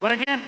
What again?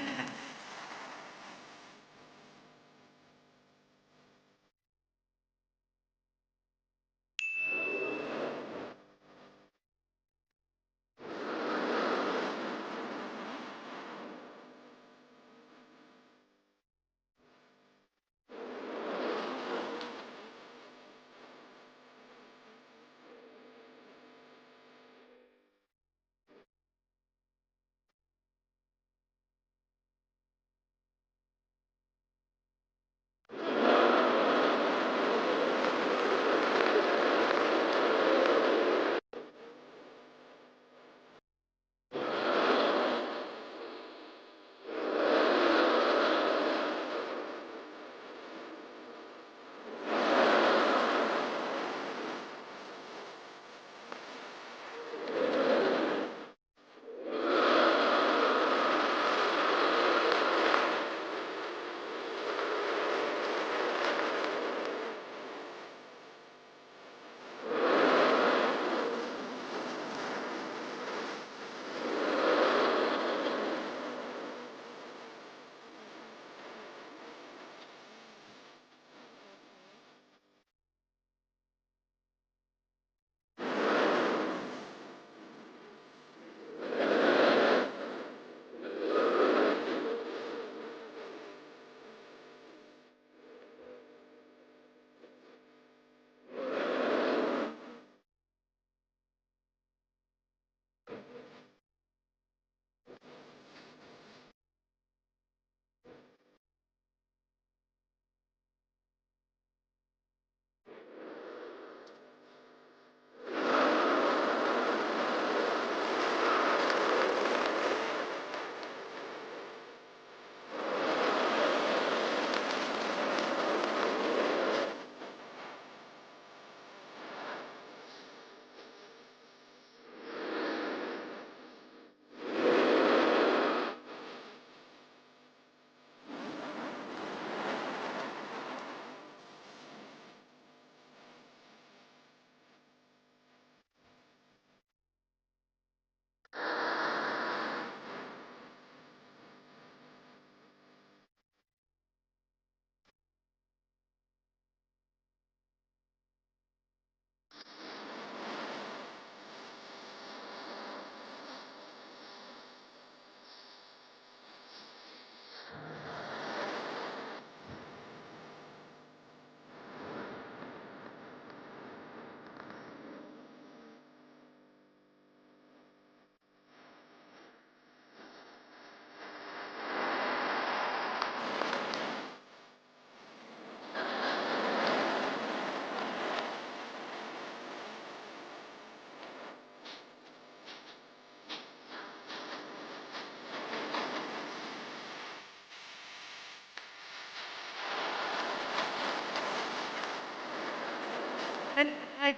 And I,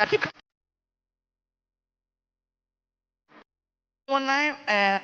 keep one line. Uh,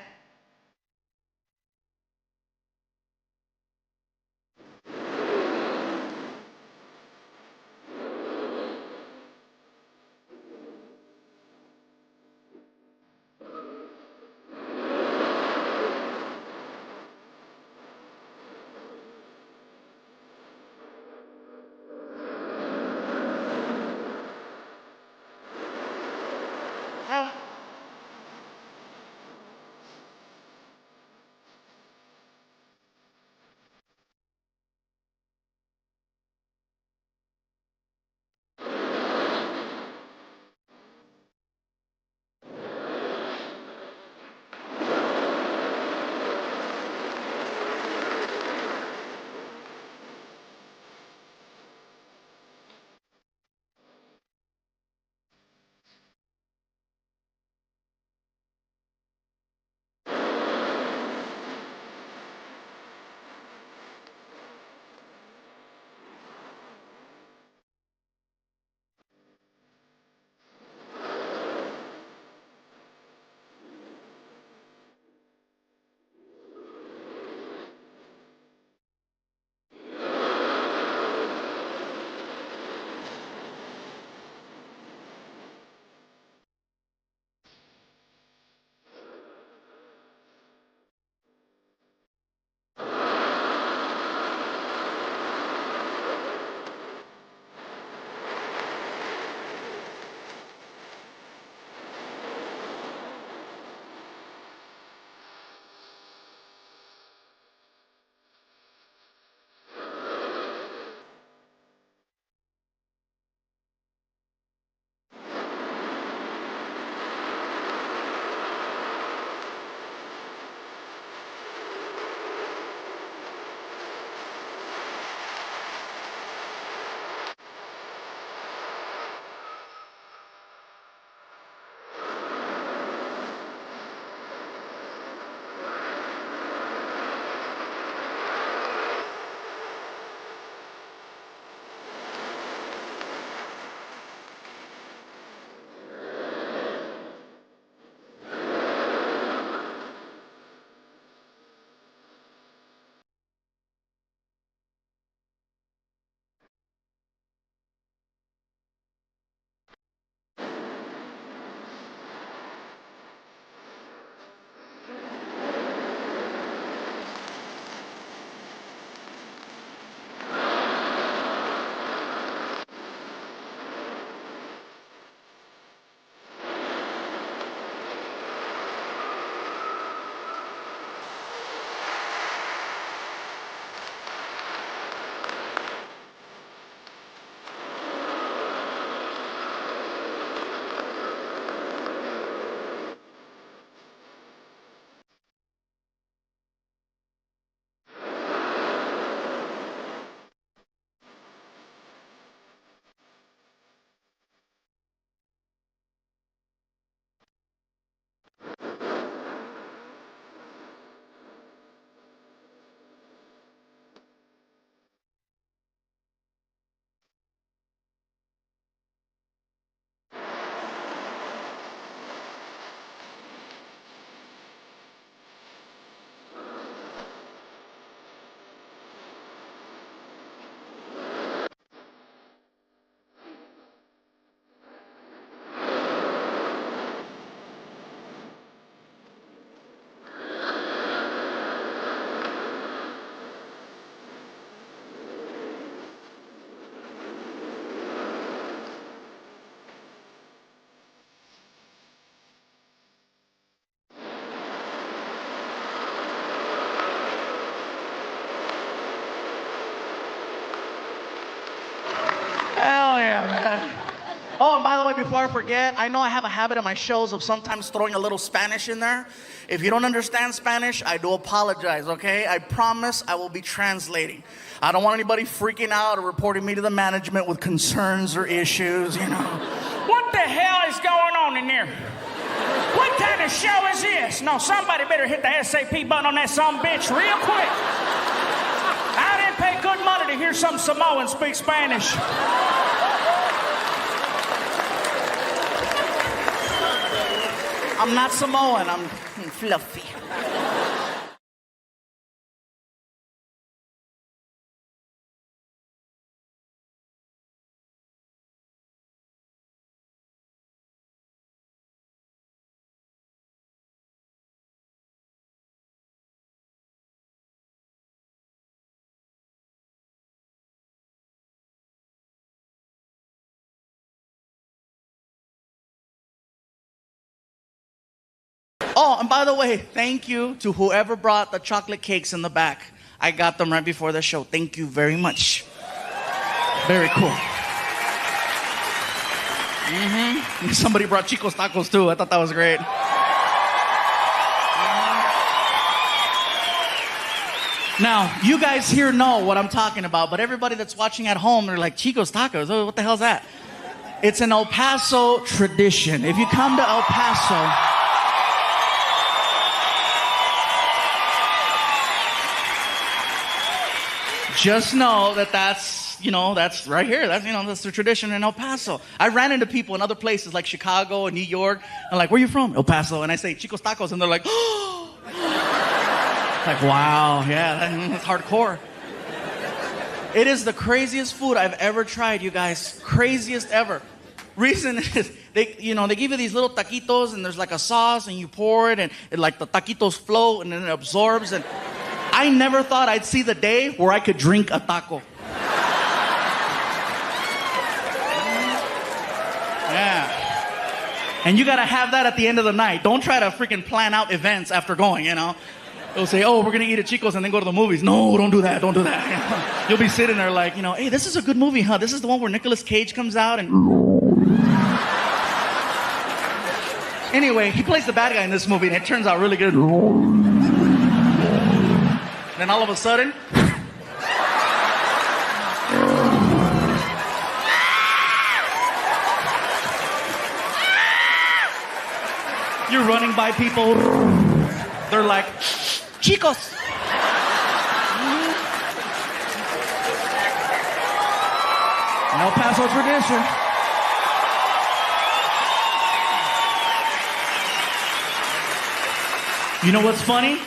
man. Oh, and by the way, before I forget, I know I have a habit in my shows of sometimes throwing a little Spanish in there. If you don't understand Spanish, I do apologize, okay? I promise I will be translating. I don't want anybody freaking out or reporting me to the management with concerns or issues, you know. What the hell is going on in there? What kind of show is this? No, somebody better hit the SAP button on that sumbitch real quick. I didn't pay good money to hear some Samoan speak Spanish. I'm not Samoan, I'm fluffy. Oh, and by the way, thank you to whoever brought the chocolate cakes in the back. I got them right before the show. Thank you very much. Very cool. Somebody brought Chico's tacos too. I thought that was great. Now, you guys here know what I'm talking about, but everybody that's watching at home, they're like, Chico's tacos? Oh, what the hell's that? It's an El Paso tradition. If you come to El Paso, just know that that's right here. That's the tradition in El Paso. I ran into people in other places like Chicago and New York. I'm like, where are you from? El Paso. And I say, Chico's Tacos. And they're like, oh. Like, wow, yeah, that's hardcore. It is the craziest food I've ever tried, you guys. Craziest ever. Reason is, they give you these little taquitos and there's like a sauce and you pour it and like the taquitos float and then it absorbs and I never thought I'd see the day where I could drink a taco. Yeah. And you gotta have that at the end of the night. Don't try to freaking plan out events after going, you know. They'll say, oh, we're gonna eat at Chico's and then go to the movies. No, don't do that, don't do that. You'll be sitting there like, hey, this is a good movie, huh? This is the one where Nicolas Cage comes out and... Anyway, he plays the bad guy in this movie and it turns out really good. Then all of a sudden, you're running by people. They're like, Chicos. El Paso tradition. You know what's funny?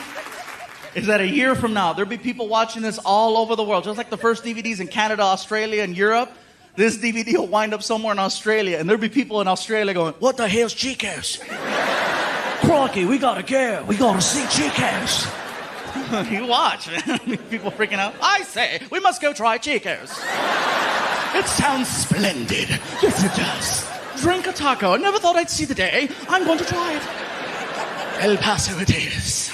Is that a year from now, there'll be people watching this all over the world. Just like the first DVDs in Canada, Australia, and Europe, this DVD will wind up somewhere in Australia. And there'll be people in Australia going, what the hell's Chico's? Crocky, we gotta go. We gotta see Chico's. You watch, man. People freaking out. I say, we must go try Chico's. It sounds splendid. Yes, it does. Drink a taco. I never thought I'd see the day. I'm going to try it. El Paso it is.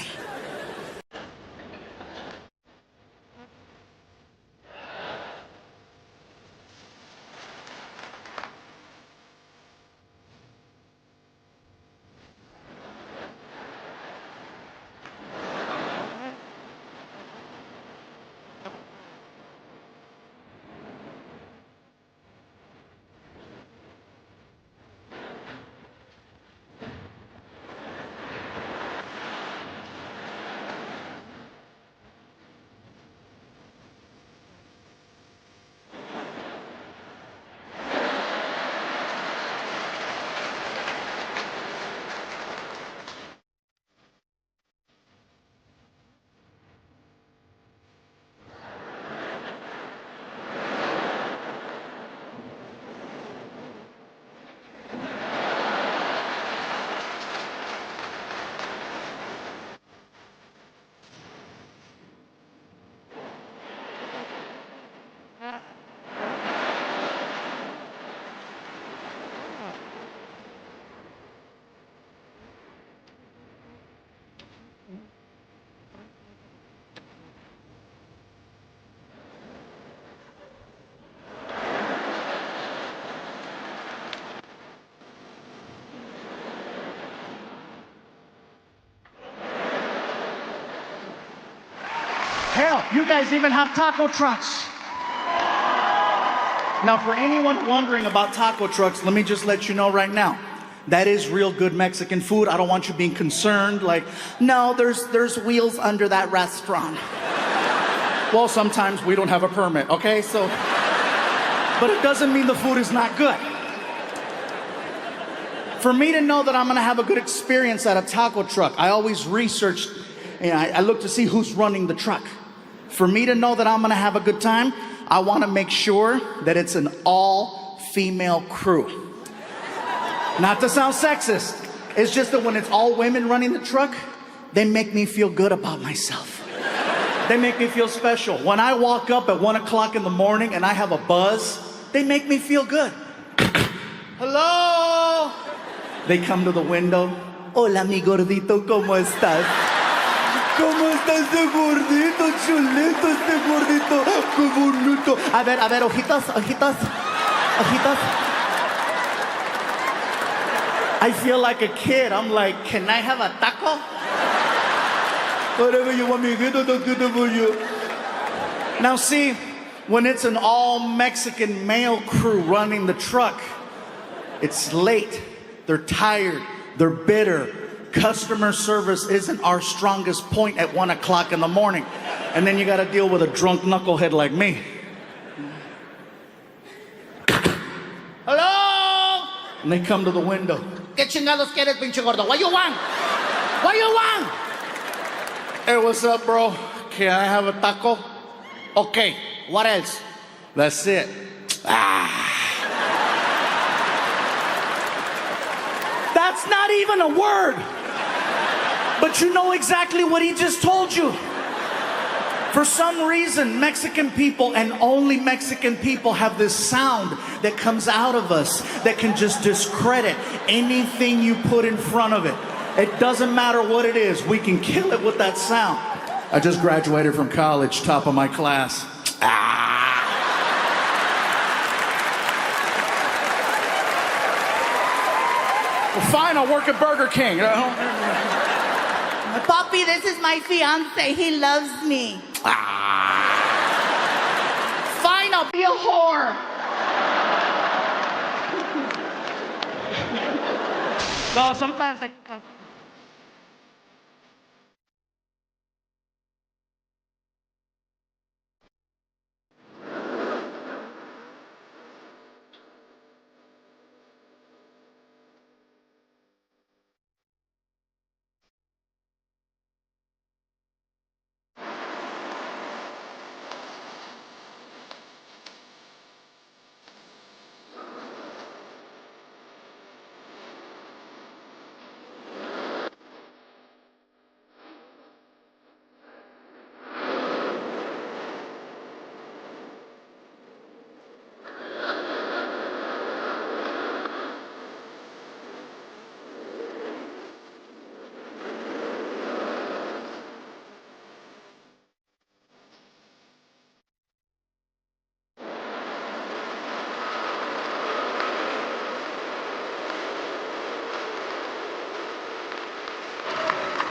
Hell, you guys even have taco trucks. Now, for anyone wondering about taco trucks, let me just let you know right now. That is real good Mexican food. I don't want you being concerned, like, no, there's wheels under that restaurant. Well, sometimes we don't have a permit, okay? So, but it doesn't mean the food is not good. For me to know that I'm gonna have a good experience at a taco truck, I always research, and I look to see who's running the truck. For me to know that I'm gonna have a good time, I wanna make sure that it's an all-female crew. Not to sound sexist, it's just that when it's all women running the truck, they make me feel good about myself. They make me feel special. When I walk up at 1 o'clock in the morning and I have a buzz, they make me feel good. Hello? They come to the window. Hola, mi gordito, ¿cómo estás? ¿Cómo está ese gordito, chulito, este gordito? ¡Qué bonito! A ver, ojitos. I feel like a kid. I'm like, can I have a taco? Whatever you want me to get, I'll get it for you. Now see, when it's an all-Mexican male crew running the truck, it's late, they're tired, they're bitter. Customer service isn't our strongest point at 1 o'clock in the morning. And then you gotta deal with a drunk knucklehead like me. Hello? And they come to the window. ¿Qué chingados quieres, pinche gordo? What you want? What you want? Hey, what's up, bro? Can I have a taco? Okay, what else? That's it. That's not even a word. But you know exactly what he just told you. For some reason, Mexican people and only Mexican people have this sound that comes out of us that can just discredit anything you put in front of it. It doesn't matter what it is, we can kill it with that sound. I just graduated from college, top of my class. Well, fine, I'll work at Burger King. Papi, this is my fiance. He loves me. Fine, I'll be a whore. No, sometimes I...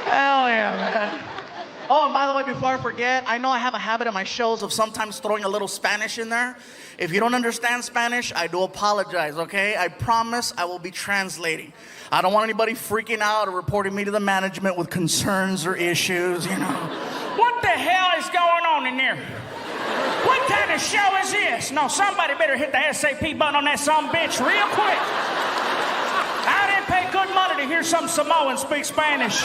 Hell yeah, man. Oh, and by the way, before I forget, I know I have a habit in my shows of sometimes throwing a little Spanish in there. If you don't understand Spanish, I do apologize, okay? I promise I will be translating. I don't want anybody freaking out or reporting me to the management with concerns or issues, you know. What the hell is going on in there? What kind of show is this? No, somebody better hit the SAP button on that sumbitch real quick. I didn't pay good money to hear some Samoan speak Spanish.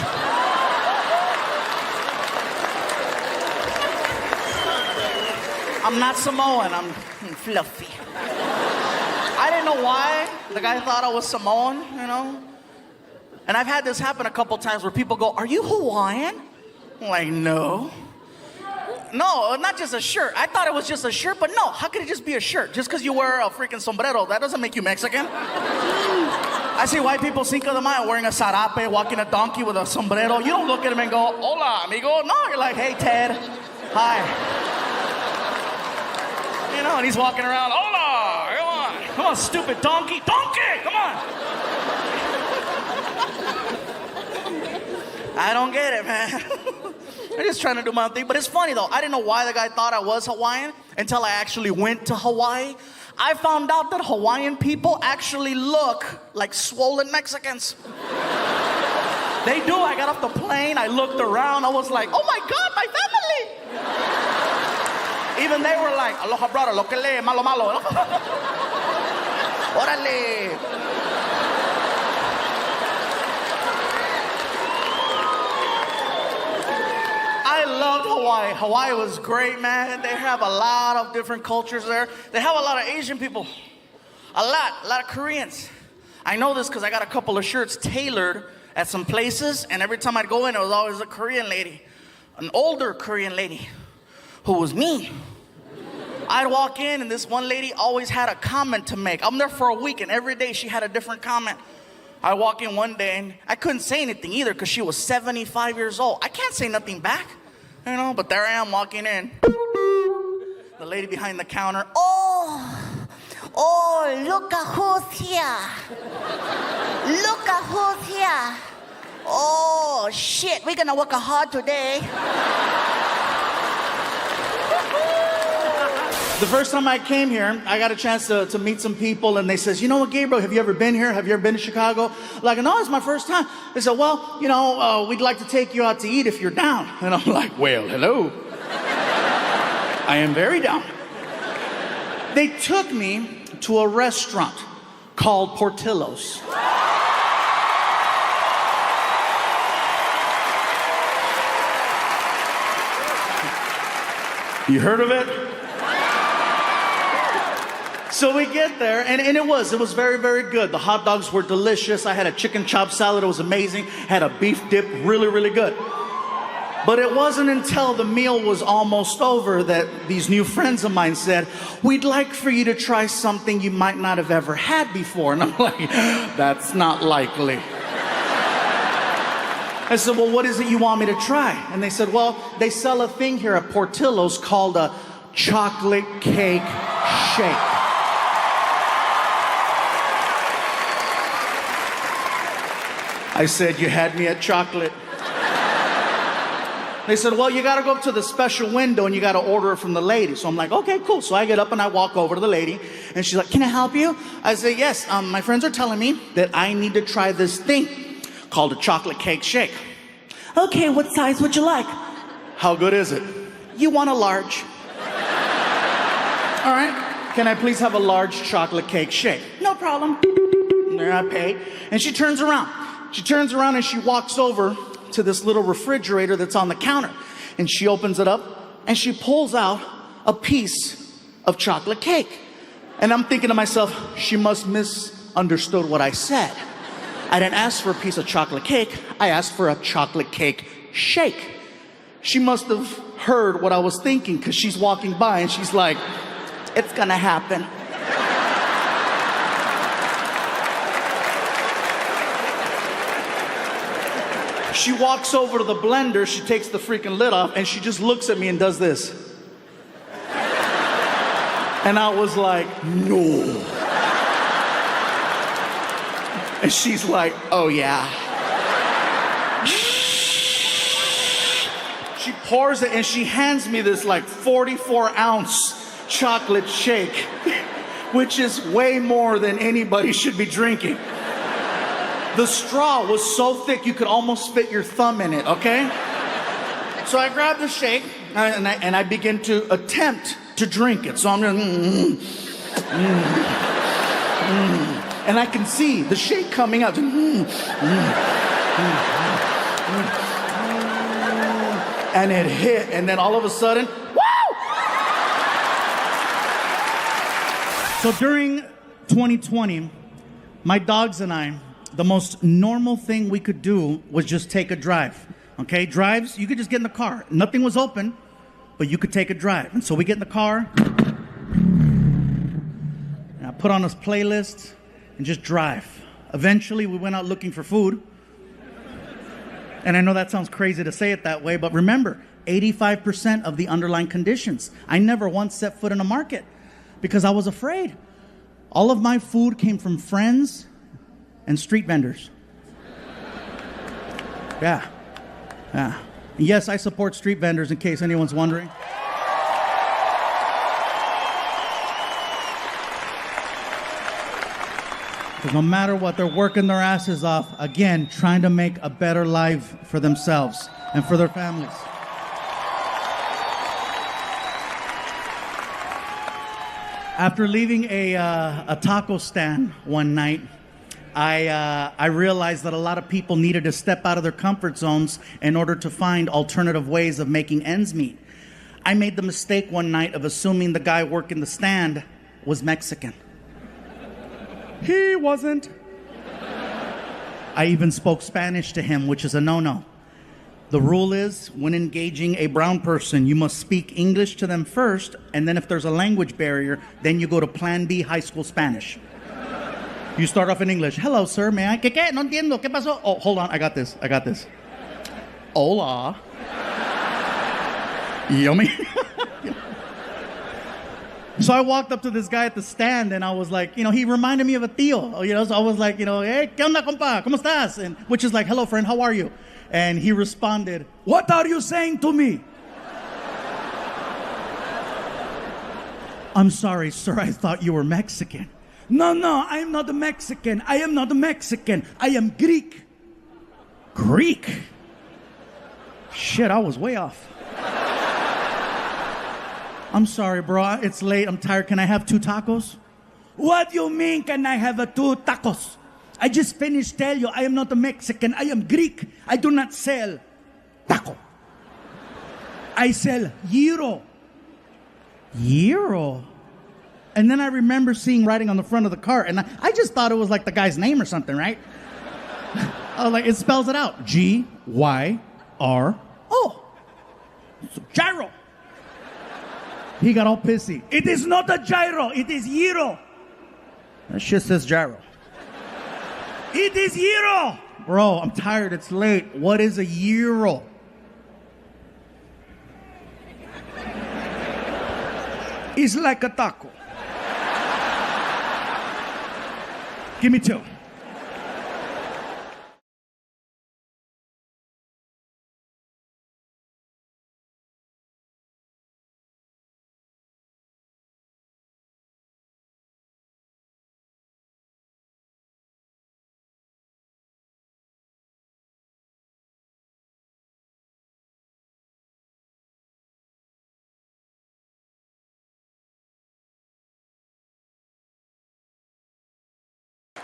I'm not Samoan, I'm fluffy. I didn't know why the guy thought I was Samoan, you know? And I've had this happen a couple times where people go, "Are you Hawaiian?" I'm like, no. No, not just a shirt. I thought it was just a shirt, but no, how could it just be a shirt? Just because you wear a freaking sombrero, that doesn't make you Mexican. I see white people Cinco de Mayo wearing a sarape, walking a donkey with a sombrero. You don't look at them and go, "Hola, amigo." No, you're like, "Hey, Ted. Hi." You know, and he's walking around, "Hola, come on. Come on, stupid donkey. Donkey, come on." I don't get it, man. I'm just trying to do my own thing. But it's funny though. I didn't know why the guy thought I was Hawaiian until I actually went to Hawaii. I found out that Hawaiian people actually look like swollen Mexicans. They do. I got off the plane. I looked around. I was like, oh my God, my family. Even they were like, aloha brother, lo que le, malo malo. Orale. I loved Hawaii. Hawaii was great, man. They have a lot of different cultures there. They have a lot of Asian people. A lot of Koreans. I know this because I got a couple of shirts tailored at some places, and every time I'd go in, it was always a Korean lady. An older Korean lady who was mean. I'd walk in, and this one lady always had a comment to make. I'm there for a week, and every day she had a different comment. I walk in one day, and I couldn't say anything either because she was 75 years old. I can't say nothing back, you know, but there I am walking in. The lady behind the counter, Oh, look at who's here. Look at who's here. Oh, shit, we're gonna work hard today. The first time I came here, I got a chance to meet some people, and they says, you know what, Gabriel, have you ever been here? Have you ever been to Chicago? Like, no, it's my first time. They said, well, you know, we'd like to take you out to eat if you're down. And I'm like, well, hello. I am very down. They took me to a restaurant called Portillo's. You heard of it? So we get there, and it was very, very good. The hot dogs were delicious. I had a chicken chop salad. It was amazing. Had a beef dip, really, really good. But it wasn't until the meal was almost over that these new friends of mine said, we'd like for you to try something you might not have ever had before. And I'm like, that's not likely. I said, well, what is it you want me to try? And they said, well, they sell a thing here at Portillo's called a chocolate cake shake. I said, you had me at chocolate. They said, well, you got to go up to the special window and you got to order it from the lady. So I'm like, okay, cool. So I get up and I walk over to the lady, and she's like, can I help you? I say, yes, my friends are telling me that I need to try this thing called a chocolate cake shake. Okay, what size would you like? How good is it? You want a large. All right, can I please have a large chocolate cake shake? No problem. There I pay. And she turns around. She turns around and she walks over to this little refrigerator that's on the counter. And she opens it up and she pulls out a piece of chocolate cake. And I'm thinking to myself, she must misunderstood what I said. I didn't ask for a piece of chocolate cake. I asked for a chocolate cake shake. She must have heard what I was thinking because she's walking by and she's like, it's gonna happen. She walks over to the blender, she takes the freaking lid off, and she just looks at me and does this. And I was like, no. And she's like, oh yeah. She pours it and she hands me this like 44-ounce chocolate shake, which is way more than anybody should be drinking. The straw was so thick you could almost fit your thumb in it, okay? So I grab the shake and I begin to attempt to drink it. So I'm just, and I can see the shake coming out. And it hit, and then all of a sudden, woo! So during 2020, my dogs and I, the most normal thing we could do was just take a drive. Okay, drives, you could just get in the car. Nothing was open, but you could take a drive. And so we get in the car, and I put on this playlist and just drive. Eventually, we went out looking for food. And I know that sounds crazy to say it that way, but remember, 85% of the underlying conditions. I never once set foot in a market because I was afraid. All of my food came from friends and street vendors. Yeah. Yes, I support street vendors in case anyone's wondering. Because no matter what, they're working their asses off, again, trying to make a better life for themselves and for their families. After leaving a taco stand one night, I realized that a lot of people needed to step out of their comfort zones in order to find alternative ways of making ends meet. I made the mistake one night of assuming the guy working the stand was Mexican. He wasn't. I even spoke Spanish to him, which is a no-no. The rule is, when engaging a brown person, you must speak English to them first, and then if there's a language barrier, then you go to Plan B high school Spanish. You start off in English. Hello, sir, may I? ¿Qué? No entiendo. ¿Qué pasó? Oh, hold on, I got this. Hola. Yummy. So I walked up to this guy at the stand, and I was like, he reminded me of a tío, so I was like, hey, ¿qué onda, compa? ¿Cómo estás? And which is like, hello, friend, how are you? And he responded, what are you saying to me? I'm sorry, sir, I thought you were Mexican. No, I'm not a Mexican. I am not a Mexican. I am Greek. Greek? Shit, I was way off. I'm sorry, bro. It's late. I'm tired. Can I have 2 tacos? What do you mean, can I have 2 tacos? I just finished telling you I am not a Mexican. I am Greek. I do not sell taco. I sell gyro. Gyro? And then I remember seeing writing on the front of the cart, and I just thought it was like the guy's name or something, right? I was like, it spells it out. G-Y-R-O. Gyro. He got all pissy. It is not a gyro, it is gyro. That shit says gyro. It is gyro. Bro, I'm tired, it's late. What is a gyro? It's like a taco. Give me 2.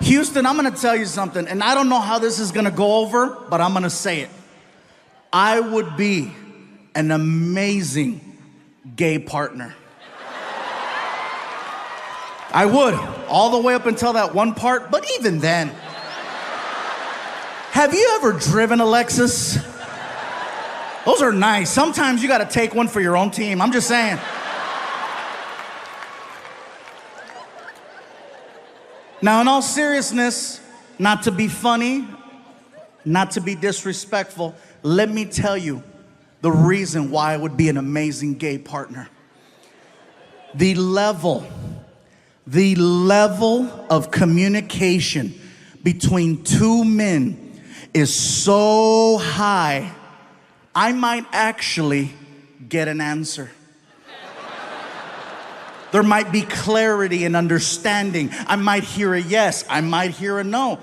Houston, I'm going to tell you something, and I don't know how this is going to go over, but I'm going to say it. I would be an amazing gay partner. I would, all the way up until that one part, but even then. Have you ever driven a Lexus? Those are nice. Sometimes you got to take one for your own team. I'm just saying. Now, in all seriousness, not to be funny, not to be disrespectful, let me tell you the reason why I would be an amazing gay partner. The level of communication between 2 men is so high, I might actually get an answer. There might be clarity and understanding. I might hear a yes. I might hear a no.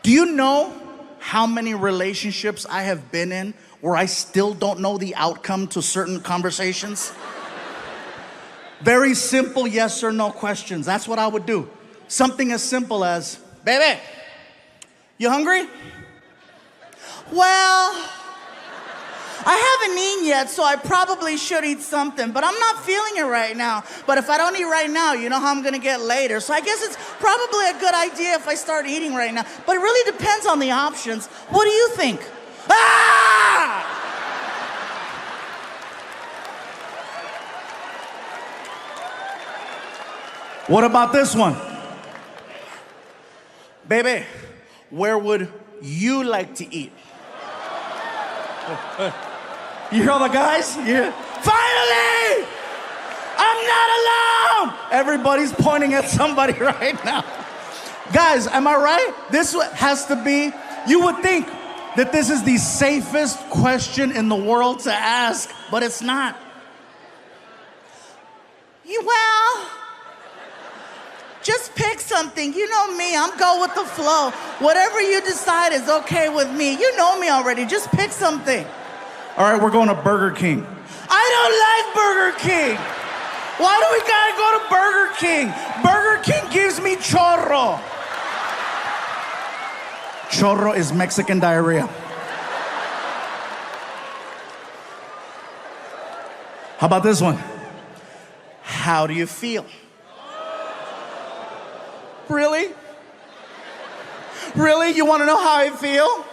Do you know how many relationships I have been in where I still don't know the outcome to certain conversations? Very simple yes or no questions. That's what I would do. Something as simple as, baby, you hungry? Well, I haven't eaten yet, so I probably should eat something, but I'm not feeling it right now. But if I don't eat right now, you know how I'm gonna get later. So I guess it's probably a good idea if I start eating right now. But it really depends on the options. What do you think? Ah! What about this one? Baby, where would you like to eat? You hear all the guys? Yeah. Finally! I'm not alone! Everybody's pointing at somebody right now. Guys, am I right? This has to be, you would think that this is the safest question in the world to ask, but it's not. Well, just pick something. You know me, I'm go with the flow. Whatever you decide is okay with me. You know me already, just pick something. All right, we're going to Burger King. I don't like Burger King. Why do we gotta go to Burger King? Burger King gives me chorro. Chorro is Mexican diarrhea. How about this one? How do you feel? Really? Really? You want to know how I feel?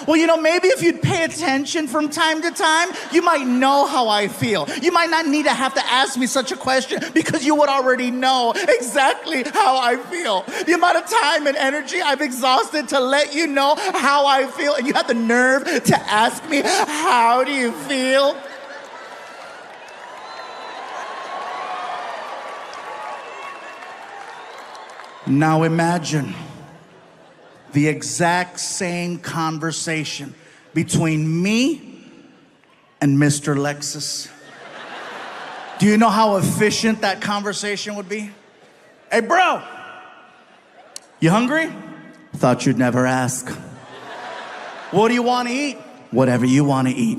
Well, you know, maybe if you'd pay attention from time to time, you might know how I feel. You might not need to have to ask me such a question because you would already know exactly how I feel. The amount of time and energy I've exhausted to let you know how I feel, and you have the nerve to ask me, how do you feel? Now imagine the exact same conversation between me and Mr. Lexus. Do you know how efficient that conversation would be? Hey, bro, you hungry? Thought you'd never ask. What do you want to eat? Whatever you want to eat.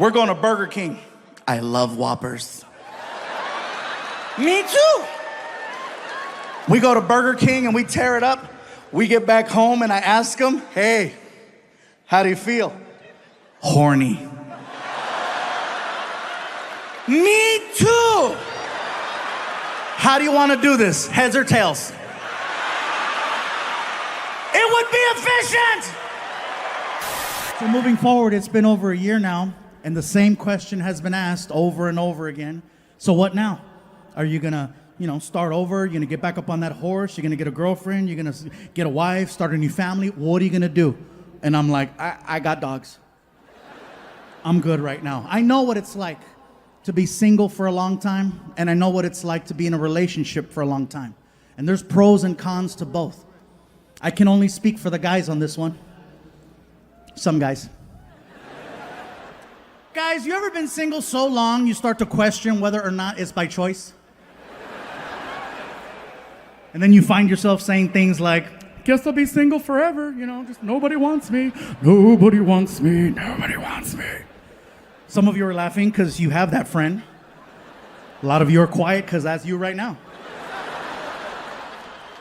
We're going to Burger King. I love Whoppers. Me too. We go to Burger King and we tear it up. We get back home and I ask him, hey, how do you feel? Horny. Me too. How do you want to do this? Heads or tails? It would be efficient. So moving forward, it's been over a year now, and the same question has been asked over and over again. So what now? Are you gonna, start over? You're gonna get back up on that horse? You're gonna get a girlfriend? You're gonna get a wife? Start a new family? What are you gonna do? And I'm like, I got dogs. I'm good right now. I know what it's like to be single for a long time, and I know what it's like to be in a relationship for a long time. And there's pros and cons to both. I can only speak for the guys on this one. Some guys. Guys, you ever been single so long you start to question whether or not it's by choice? And then you find yourself saying things like, guess I'll be single forever, just nobody wants me. Nobody wants me. Nobody wants me. Some of you are laughing because you have that friend. A lot of you are quiet because that's you right now.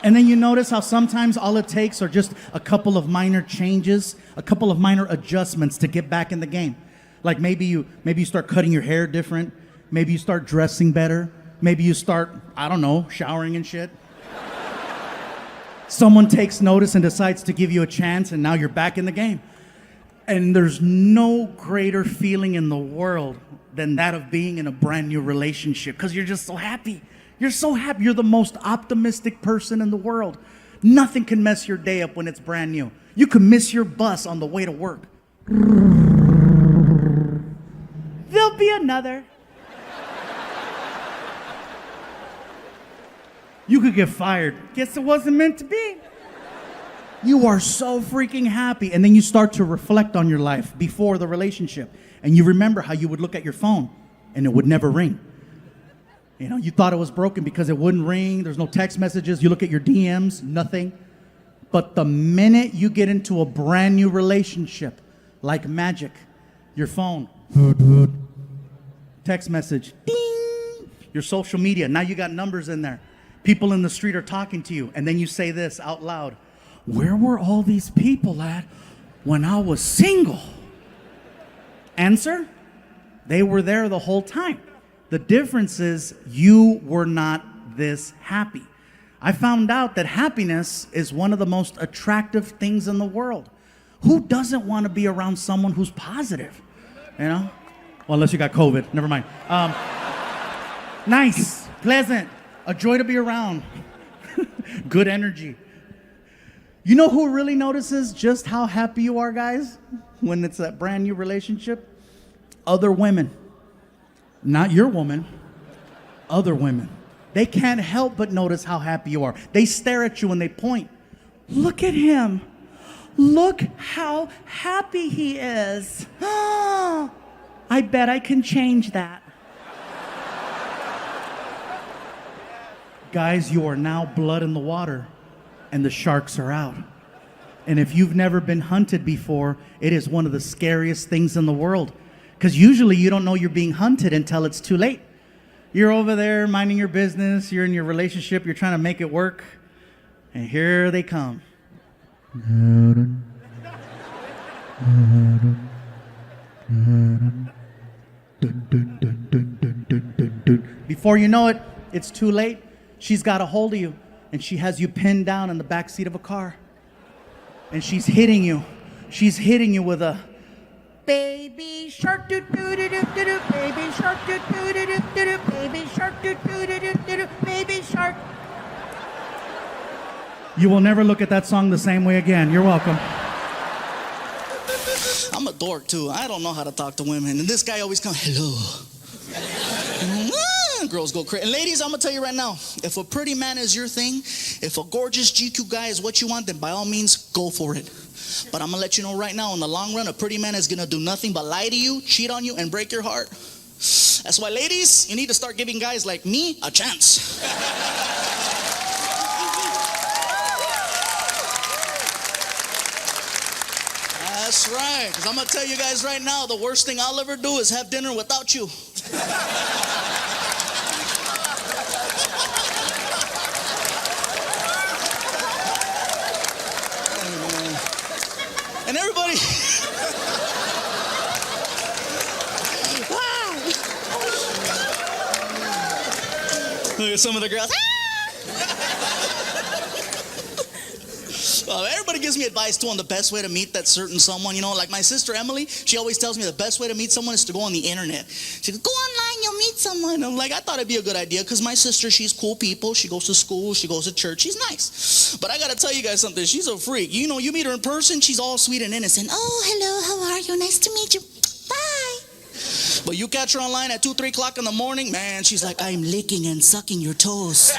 And then you notice how sometimes all it takes are just a couple of minor changes, a couple of minor adjustments to get back in the game. Like maybe you start cutting your hair different. Maybe you start dressing better. Maybe you start, showering and shit. Someone takes notice and decides to give you a chance, and now you're back in the game. And there's no greater feeling in the world than that of being in a brand new relationship, because you're just so happy. You're so happy. You're the most optimistic person in the world. Nothing can mess your day up when it's brand new. You can miss your bus on the way to work. There'll be another. You could get fired. Guess it wasn't meant to be. You are so freaking happy. And then you start to reflect on your life before the relationship. And you remember how you would look at your phone and it would never ring. You thought it was broken because it wouldn't ring. There's no text messages. You look at your DMs, nothing. But the minute you get into a brand new relationship, like magic, your phone, text message, ding, your social media, now you got numbers in there. People in the street are talking to you, and then you say this out loud. Where were all these people at when I was single? Answer, they were there the whole time. The difference is you were not this happy. I found out that happiness is one of the most attractive things in the world. Who doesn't want to be around someone who's positive? Well, unless you got COVID, never mind. Nice, pleasant, a joy to be around. Good energy. You know who really notices just how happy you are, guys, when it's a brand new relationship? Other women. Not your woman, other women. They can't help but notice how happy you are. They stare at you and they point. Look at him. Look how happy he is. I bet I can change that. Guys, you are now blood in the water, and the sharks are out. And if you've never been hunted before, it is one of the scariest things in the world. Because usually you don't know you're being hunted until it's too late. You're over there minding your business, you're in your relationship, you're trying to make it work, and here they come. Before you know it, it's too late. She's got a hold of you, and she has you pinned down in the back seat of a car. And she's hitting you. She's hitting you with a baby shark doo doo doo doo doo doo, baby shark doo doo doo doo doo doo, baby shark doo doo doo doo doo doo, baby shark. You will never look at that song the same way again. You're welcome. I'm a dork too. I don't know how to talk to women. And this guy always comes, hello. Girls go crazy. And ladies, I'm gonna tell you right now, if a pretty man is your thing, if a gorgeous GQ guy is what you want, then by all means, go for it. But I'm gonna let you know right now, in the long run, a pretty man is gonna do nothing but lie to you, cheat on you, and break your heart. That's why, ladies, you need to start giving guys like me a chance. That's right, because I'm gonna tell you guys right now, the worst thing I'll ever do is have dinner without you. And everybody, look at some of the girls. Everybody gives me advice too on the best way to meet that certain someone. You know, like my sister Emily, she always tells me the best way to meet someone is to go on the internet. She goes, go online, you'll meet someone. I'm like, I thought it'd be a good idea because my sister, she's cool people. She goes to school, she goes to church, she's nice. But I gotta tell you guys something, she's a freak. You know, you meet her in person, she's all sweet and innocent. Oh, hello, how are you? Nice to meet you. Bye. But you catch her online at 2, 3 o'clock in the morning, man, she's like, I'm licking and sucking your toes.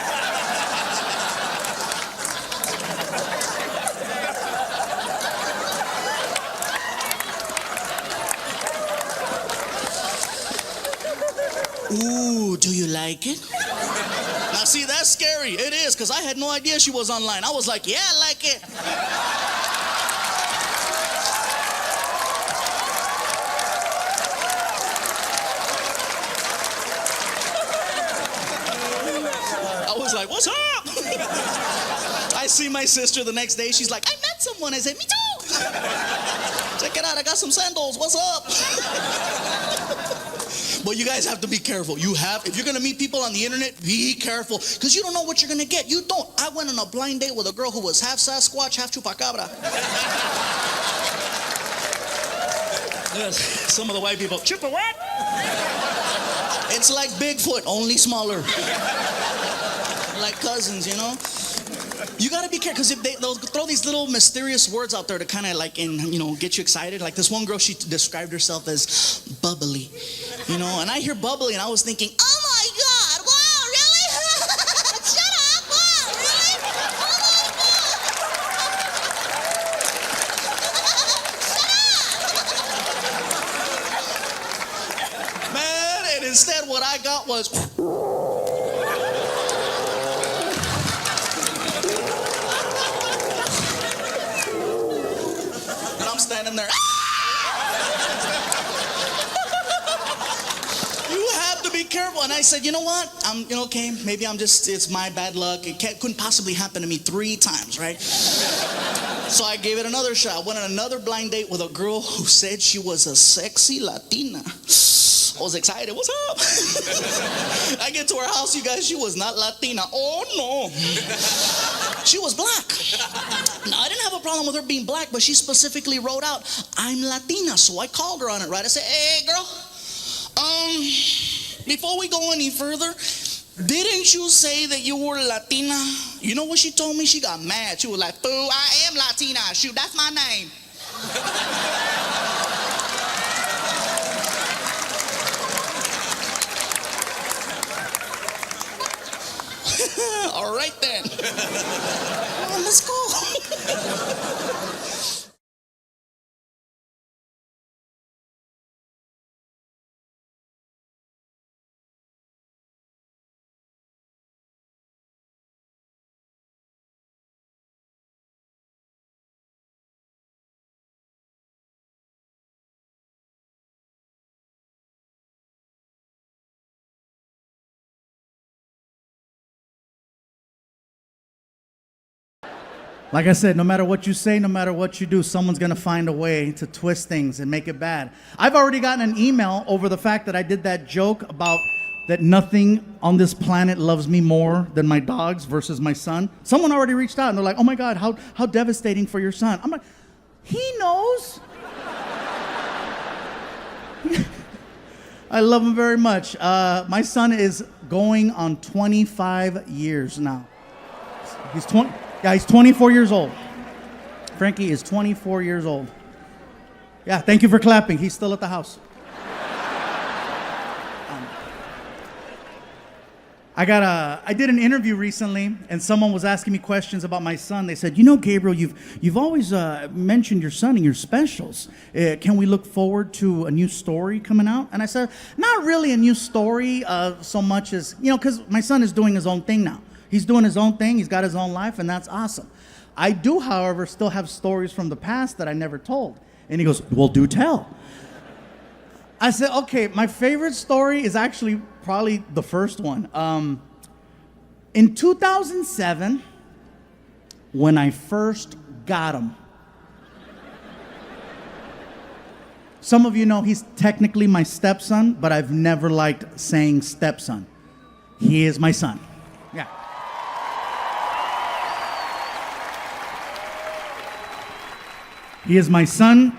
Ooh, do you like it? Now see, that's scary. It is, because I had no idea she was online. I was like, yeah, I like it. I was like, what's up? I see my sister the next day. She's like, I met someone. I said, me too. Check it out. I got some sandals. What's up? But you guys have to be careful. If you're gonna meet people on the internet, be careful, because you don't know what you're gonna get. You don't. I went on a blind date with a girl who was half Sasquatch, half Chupacabra. Yes, some of the white people, Chupa what? It's like Bigfoot, only smaller. Like cousins, you know? You gotta be careful, because if they'll throw these little mysterious words out there to kind of like, get you excited. Like this one girl, she described herself as bubbly, you know, and I hear bubbly and I was thinking, oh my God, wow, really? Shut up, wow, really? Shut up. Man, and instead what I got was, standing there. You have to be careful. And I said, you know what? Okay, maybe it's my bad luck. It couldn't possibly happen to me 3 times, right? So I gave it another shot. I went on another blind date with a girl who said she was a sexy Latina. I was excited. What's up? I get to her house, you guys. She was not Latina. Oh, no. She was black. Now, I didn't have a problem with her being black, but she specifically wrote out, I'm Latina. So I called her on it, right? I said, hey, girl, before we go any further, didn't you say that you were Latina? You know what she told me? She got mad. She was like, boo, I am Latina. Shoot, that's my name. All right then. Well, let's go. Like I said, no matter what you say, no matter what you do, someone's gonna find a way to twist things and make it bad. I've already gotten an email over the fact that I did that joke about that nothing on this planet loves me more than my dogs versus my son. Someone already reached out and they're like, oh my God, how devastating for your son. I'm like, he knows. I love him very much. My son is going on 25 years now. He's 24 years old. Frankie is 24 years old. Yeah, thank you for clapping. He's still at the house. I did an interview recently, and someone was asking me questions about my son. They said, you know, Gabriel, you've always mentioned your son in your specials. Can we look forward to a new story coming out? And I said, not really a new story so much as, because my son is doing his own thing now. He's doing his own thing. He's got his own life, and that's awesome. I do, however, still have stories from the past that I never told. And he goes, well, do tell. I said, okay, my favorite story is actually probably the first one. In 2007, when I first got him, some of you know he's technically my stepson, but I've never liked saying stepson. He is my son. Yeah. He is my son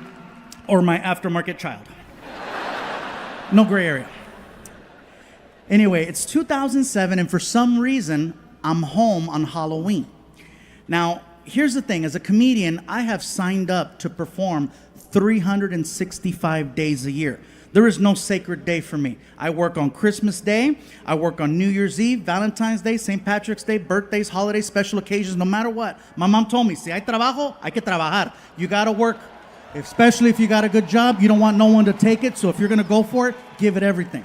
or my aftermarket child. No gray area. Anyway, it's 2007, and for some reason, I'm home on Halloween. Now, here's the thing. As a comedian, I have signed up to perform 365 days a year. There is no sacred day for me. I work on Christmas Day. I work on New Year's Eve, Valentine's Day, St. Patrick's Day, birthdays, holidays, special occasions, no matter what. My mom told me, si hay trabajo, hay que trabajar. You gotta work. Especially if you got a good job, you don't want no one to take it. So if you're gonna go for it, give it everything.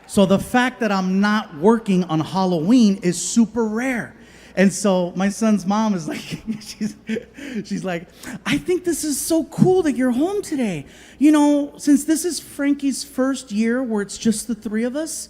So the fact that I'm not working on Halloween is super rare. And so my son's mom is like, she's like, I think this is so cool that you're home today. Since this is Frankie's first year where it's just the three of us,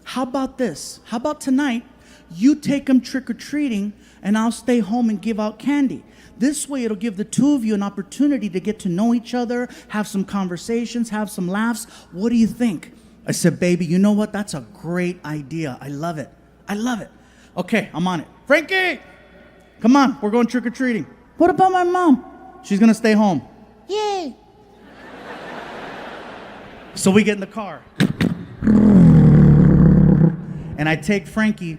how about this? How about tonight, you take him trick-or-treating and I'll stay home and give out candy. This way it'll give the two of you an opportunity to get to know each other, have some conversations, have some laughs. What do you think? I said, baby, you know what? That's a great idea. I love it. I love it. Okay, I'm on it. Frankie, come on, we're going trick-or-treating. What about my mom? She's gonna stay home. Yay. So we get in the car. And I take Frankie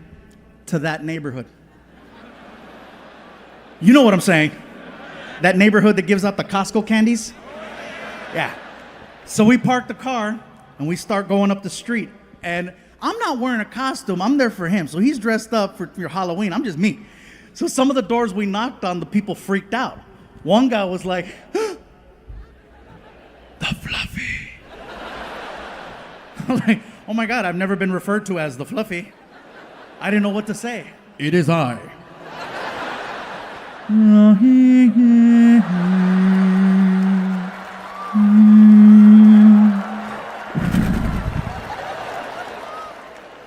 to that neighborhood. You know what I'm saying? That neighborhood that gives out the Costco candies? Yeah. So we park the car and we start going up the street. And I'm not wearing a costume. I'm there for him. So he's dressed up for your Halloween. I'm just me. So some of the doors we knocked on, the people freaked out. One guy was like, the Fluffy. I'm like, oh my God, I've never been referred to as the Fluffy. I didn't know what to say. It is I.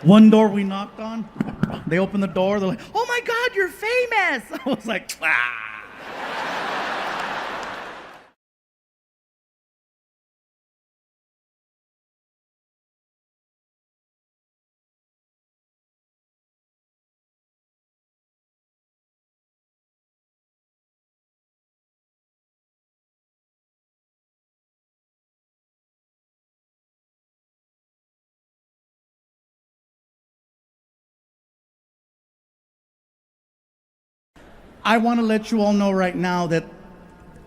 One door we knocked on, they opened the door, they're like, oh my God, you're famous. I was like, ah. I want to let you all know right now that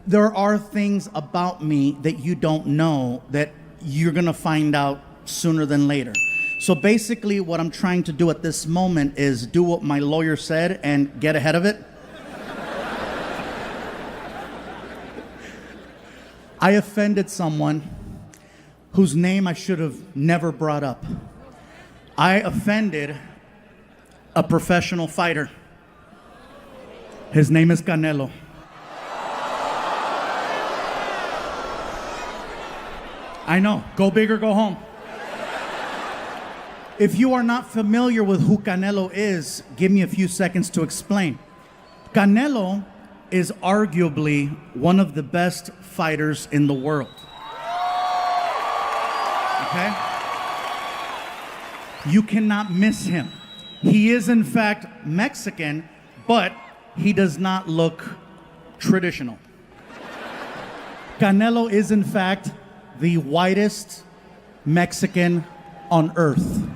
there are things about me that you don't know that you're going to find out sooner than later. So basically what I'm trying to do at this moment is do what my lawyer said and get ahead of it. I offended someone whose name I should have never brought up. I offended a professional fighter. His name is Canelo. I know. Go big or go home. If you are not familiar with who Canelo is, give me a few seconds to explain. Canelo is arguably one of the best fighters in the world. Okay? You cannot miss him. He is, in fact, Mexican, but he does not look traditional. Canelo is, in fact, the whitest Mexican on earth.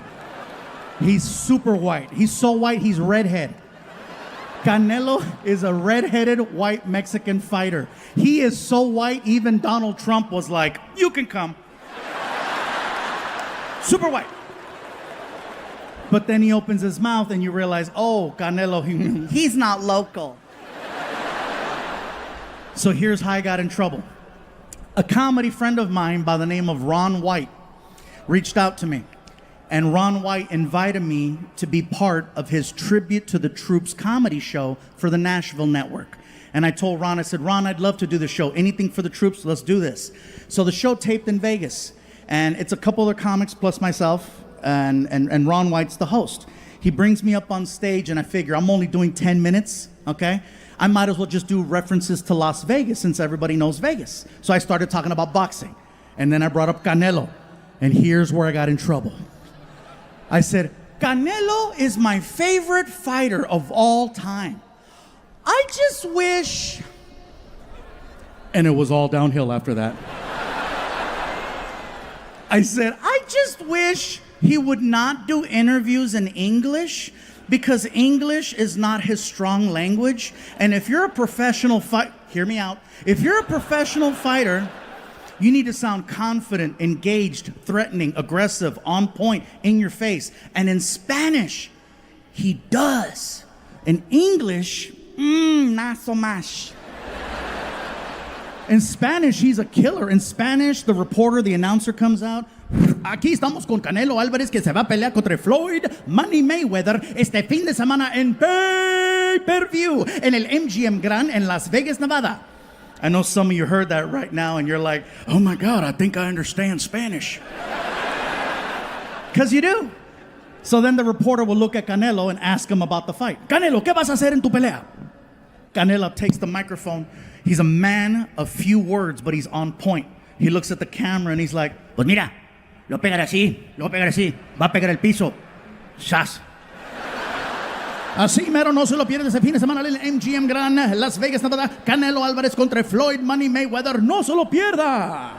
He's super white. He's so white, he's redhead. Canelo is a redheaded white Mexican fighter. He is so white, even Donald Trump was like, you can come. Super white. But then he opens his mouth and you realize, oh, Canelo, He's not local. So here's how I got in trouble. A comedy friend of mine by the name of Ron White reached out to me. And Ron White invited me to be part of his Tribute to the Troops comedy show for the Nashville Network. And I told Ron, I said, Ron, I'd love to do the show. Anything for the troops, let's do this. So the show taped in Vegas. And it's a couple other comics plus myself, and Ron White's the host. He brings me up on stage, and I figure I'm only doing 10 minutes, okay? I might as well just do references to Las Vegas since everybody knows Vegas. So I started talking about boxing. And then I brought up Canelo. And here's where I got in trouble. I said, Canelo is my favorite fighter of all time. I just wish... And it was all downhill after that. I said, I just wish he would not do interviews in English because English is not his strong language. And if you're a professional fighter, hear me out. If you're a professional fighter, you need to sound confident, engaged, threatening, aggressive, on point, in your face. And in Spanish, he does. In English, not so much. In Spanish, he's a killer. In Spanish, the reporter, the announcer comes out. Aquí estamos con Canelo Álvarez que se va a pelear contra Floyd Money Mayweather este fin de semana en pay-per-view en el MGM Grand en Las Vegas, Nevada. I know some of you heard that right now and you're like, oh my God, I think I understand Spanish. Because you do. So then the reporter will look at Canelo and ask him about the fight. Canelo, ¿qué vas a hacer en tu pelea? Canelo takes the microphone. He's a man of few words, but he's on point. He looks at the camera and he's like, pues mira, lo pegaré así, va a pegar el piso. Shas. Así mero, no se lo pierdes ese fin de semana en el MGM Grand, Las Vegas, Nevada. Canelo Álvarez contra Floyd Money Mayweather. No se lo pierda.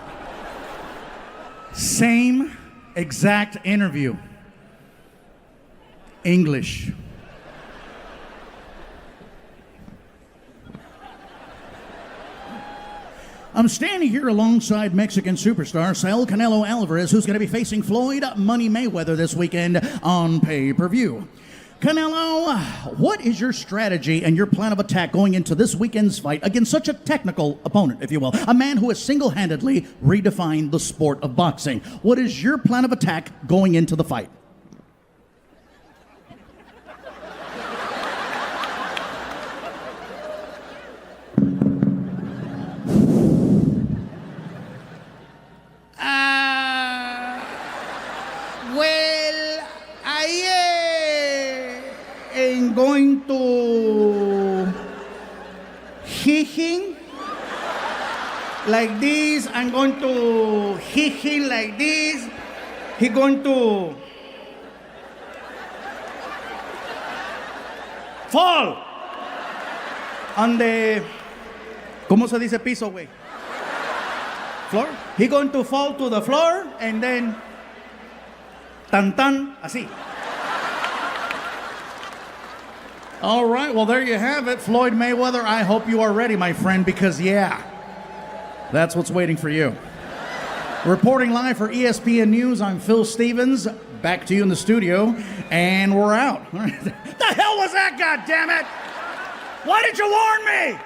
Same exact interview. English. I'm standing here alongside Mexican superstar Saul Canelo Alvarez, who's going to be facing Floyd Money Mayweather this weekend on pay-per-view. Canelo, what is your strategy and your plan of attack going into this weekend's fight against such a technical opponent, if you will? A man who has single-handedly redefined the sport of boxing. What is your plan of attack going into the fight? Well, I am going to hit him like this. I'm going to hit him like this. He's going to fall on the, ¿Cómo se dice piso, güey? floor. He's going to fall to the floor and then tan tan, así. All right, well, there you have it. Floyd Mayweather, I hope you are ready, my friend, because, yeah, that's what's waiting for you. Reporting live for ESPN News, I'm Phil Stevens. Back to you in the studio, and we're out. The hell was that, goddammit? Why did you warn me?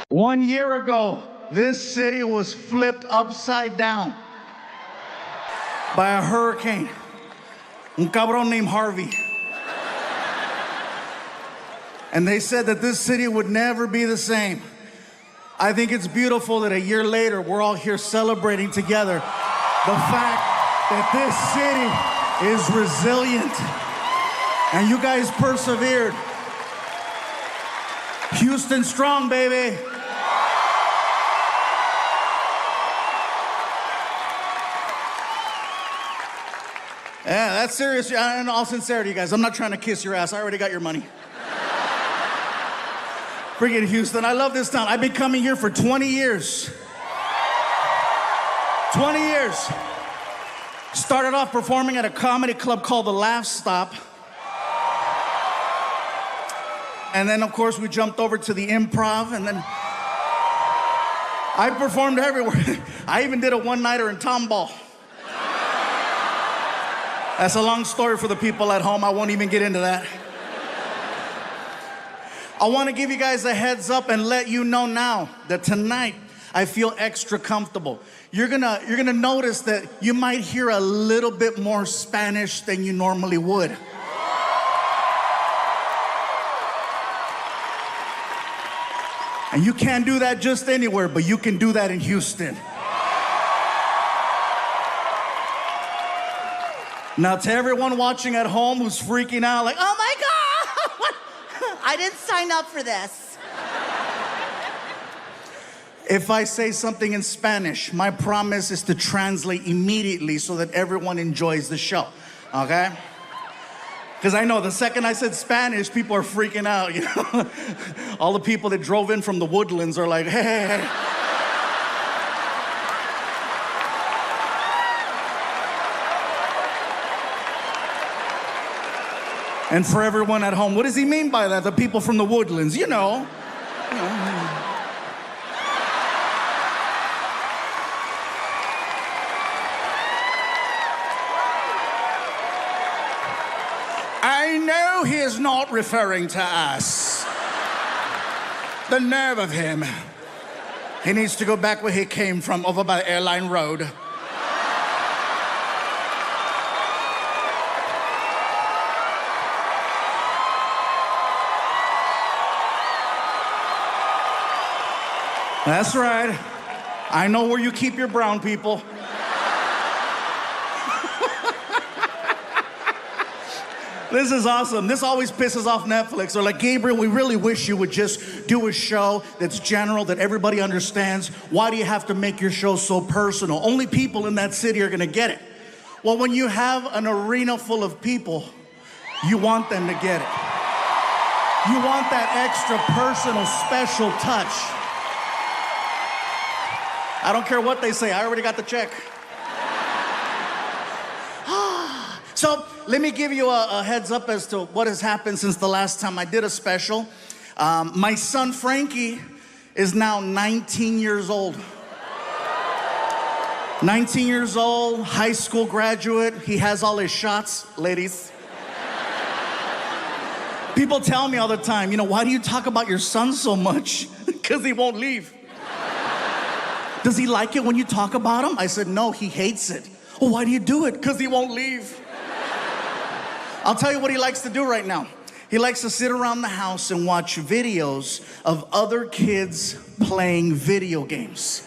1 year ago, this city was flipped upside down by a hurricane. Un cabrón named Harvey. And they said that this city would never be the same. I think it's beautiful that a year later, we're all here celebrating together the fact that this city is resilient. And you guys persevered. Houston strong, baby. Yeah, that's serious. In all sincerity, you guys, I'm not trying to kiss your ass. I already got your money. Freaking Houston. I love this town. I've been coming here for 20 years. 20 years. Started off performing at a comedy club called The Laugh Stop. And then, of course, we jumped over to the Improv, and then I performed everywhere. I even did a one-nighter in Tomball. That's a long story for the people at home. I won't even get into that. I want to give you guys a heads up and let you know now that tonight I feel extra comfortable. You're gonna notice that you might hear a little bit more Spanish than you normally would. And you can't do that just anywhere, but you can do that in Houston. Now, to everyone watching at home who's freaking out, like, oh my God, I didn't sign up for this. if I say something in Spanish, my promise is to translate immediately so that everyone enjoys the show, okay? Because I know the second I said Spanish, people are freaking out, you know? All the people that drove in from the Woodlands are like, hey. And for everyone at home, what does he mean by that? The people from the Woodlands, you know. I know he is not referring to us. The nerve of him. He needs to go back where he came from, over by Airline Road. That's right. I know where you keep your brown people. This is awesome. This always pisses off Netflix. They're like, Gabriel, we really wish you would just do a show that's general, that everybody understands. Why do you have to make your show so personal? Only people in that city are gonna get it. Well, when you have an arena full of people, you want them to get it. You want that extra personal, special touch. I don't care what they say, I already got the check. So let me give you a heads up as to what has happened since the last time I did a special. My son Frankie is now 19 years old. 19 years old, high school graduate. He has all his shots, ladies. People tell me all the time, you know, why do you talk about your son so much? Because he won't leave. Does he like it when you talk about him? I said, no, he hates it. Well, why do you do it? Because he won't leave. I'll tell you what he likes to do right now. He likes to sit around the house and watch videos of other kids playing video games.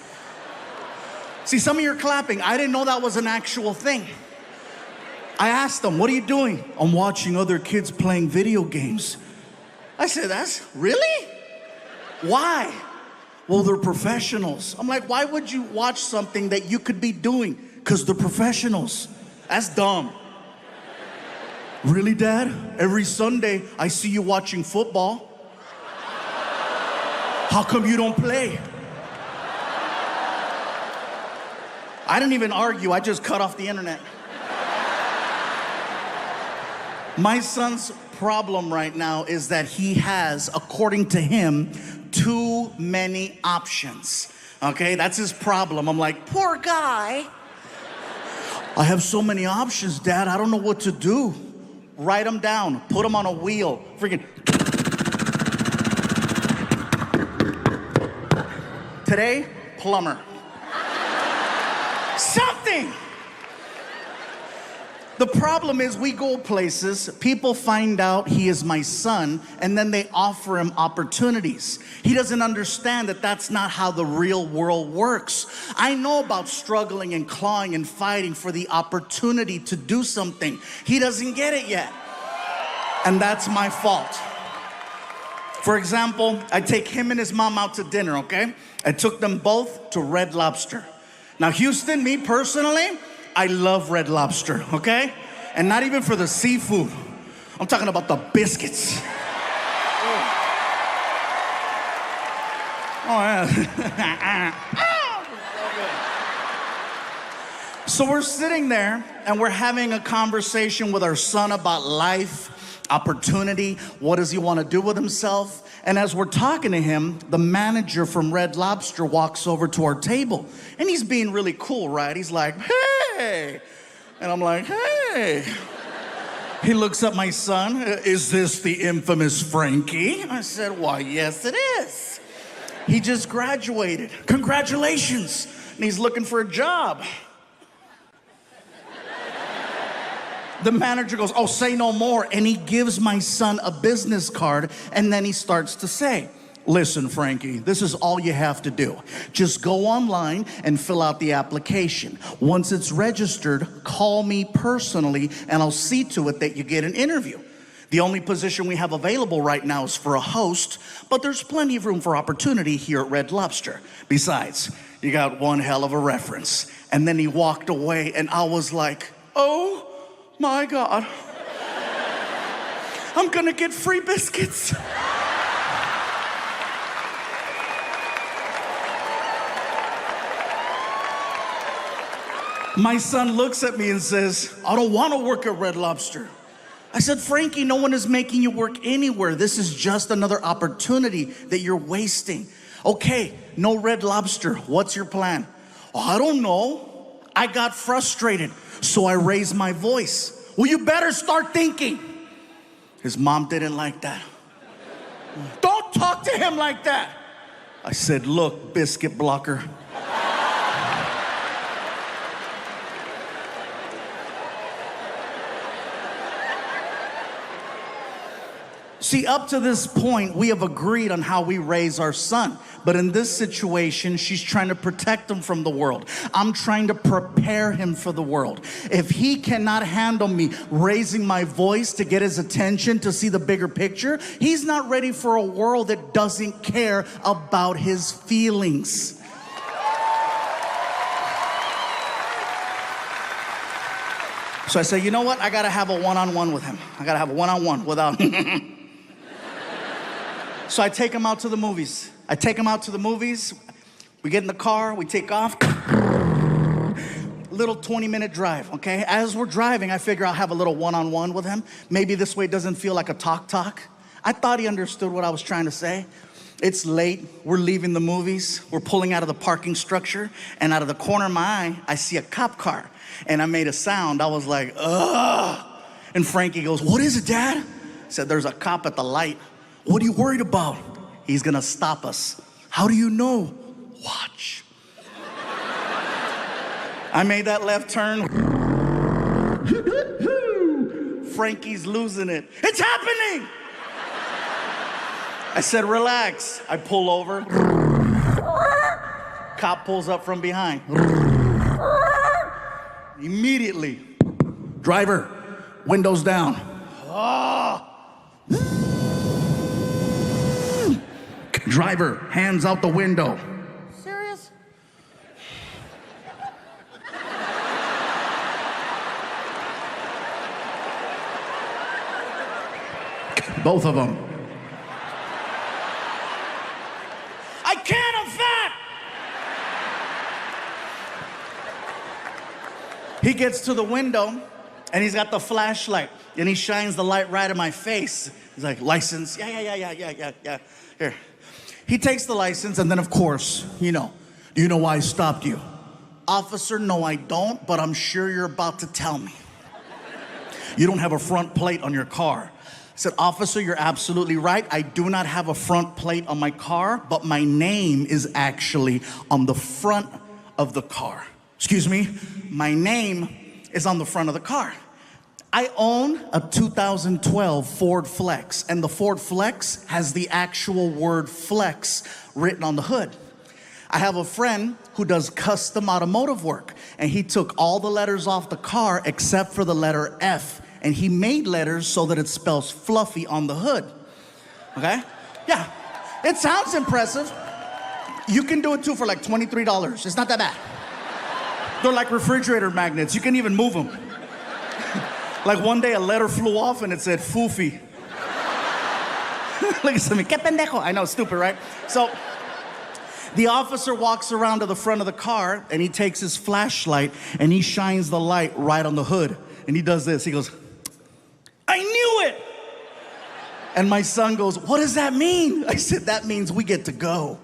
See, some of you are clapping. I didn't know that was an actual thing. I asked him, what are you doing? I'm watching other kids playing video games. I said, that's really? Why? Well, they're professionals. I'm like, why would you watch something that you could be doing? Because they're professionals. That's dumb. Really, Dad? Every Sunday, I see you watching football. How come you don't play? I didn't even argue. I just cut off the internet. My son's problem right now is that he has, according to him, too many options. Okay, that's his problem. I'm like, poor guy. I have so many options, Dad. I don't know what to do. Write them down. Put them on a wheel. Freaking. Today, plumber. Something. The problem is we go places, people find out he is my son, and then they offer him opportunities. He doesn't understand that that's not how the real world works. I know about struggling and clawing and fighting for the opportunity to do something. He doesn't get it yet. And that's my fault. For example, I take him and his mom out to dinner, okay? I took them both to Red Lobster. Now, Houston, me personally, I love Red Lobster, okay? And not even for the seafood. I'm talking about the biscuits. Oh, yeah. So we're sitting there and we're having a conversation with our son about life, opportunity, what does he want to do with himself? And as we're talking to him, the manager from Red Lobster walks over to our table. And he's being really cool, right? He's like, hey. And I'm like, hey. He looks at my son. Is this the infamous Frankie? I said, why, yes, it is. He just graduated. Congratulations. And he's looking for a job. The manager goes, oh, say no more. And he gives my son a business card. And then he starts to say, listen, Frankie, this is all you have to do. Just go online and fill out the application. Once it's registered, call me personally, and I'll see to it that you get an interview. The only position we have available right now is for a host, but there's plenty of room for opportunity here at Red Lobster. Besides, you got one hell of a reference. And then he walked away, and I was like, oh my God. I'm gonna get free biscuits. My son looks at me and says, I don't want to work at Red Lobster. I said, Frankie, no one is making you work anywhere. This is just another opportunity that you're wasting. Okay, no Red Lobster. What's your plan? Oh, I don't know. I got frustrated, so I raised my voice. Well, you better start thinking. His mom didn't like that. Don't talk to him like that. I said, look, biscuit blocker. See, up to this point, we have agreed on how we raise our son. But in this situation, she's trying to protect him from the world. I'm trying to prepare him for the world. If he cannot handle me raising my voice to get his attention, to see the bigger picture, he's not ready for a world that doesn't care about his feelings. So I say, you know what? I gotta have a one-on-one with him. I gotta have a one-on-one without... So I take him out to the movies. We get in the car, we take off. Little 20-minute drive, okay? As we're driving, I figure I'll have a little one-on-one with him. Maybe this way it doesn't feel like a talk. I thought he understood what I was trying to say. It's late, we're leaving the movies, we're pulling out of the parking structure, and out of the corner of my eye, I see a cop car. And I made a sound, I was like, ugh. And Frankie goes, what is it, Dad? I said, there's a cop at the light. What are you worried about? He's gonna stop us. How do you know? Watch. I made that left turn. Frankie's losing it. It's happening! I said, relax. I pull over. Cop pulls up from behind. Immediately. Driver, windows down. Oh. Driver, hands out the window. Serious? Both of them. I can't, I'm fat! He gets to the window and he's got the flashlight and he shines the light right in my face. He's like, license? Yeah. Here. He takes the license and then, of course, do you know why I stopped you? Officer, no, I don't, but I'm sure you're about to tell me. You don't have a front plate on your car. I said, officer, you're absolutely right. I do not have a front plate on my car, but my name is actually on the front of the car. Excuse me, my name is on the front of the car. I own a 2012 Ford Flex, and the Ford Flex has the actual word flex written on the hood. I have a friend who does custom automotive work, and he took all the letters off the car except for the letter F, and he made letters so that it spells fluffy on the hood. Okay? Yeah, it sounds impressive. You can do it too for like $23. It's not that bad. They're like refrigerator magnets. You can even move them. Like one day a letter flew off and it said Foofy. Look at me, que pendejo. I know, stupid, right? So the officer walks around to the front of the car and he takes his flashlight and he shines the light right on the hood. And he does this, he goes, I knew it! And my son goes, what does that mean? I said, that means we get to go.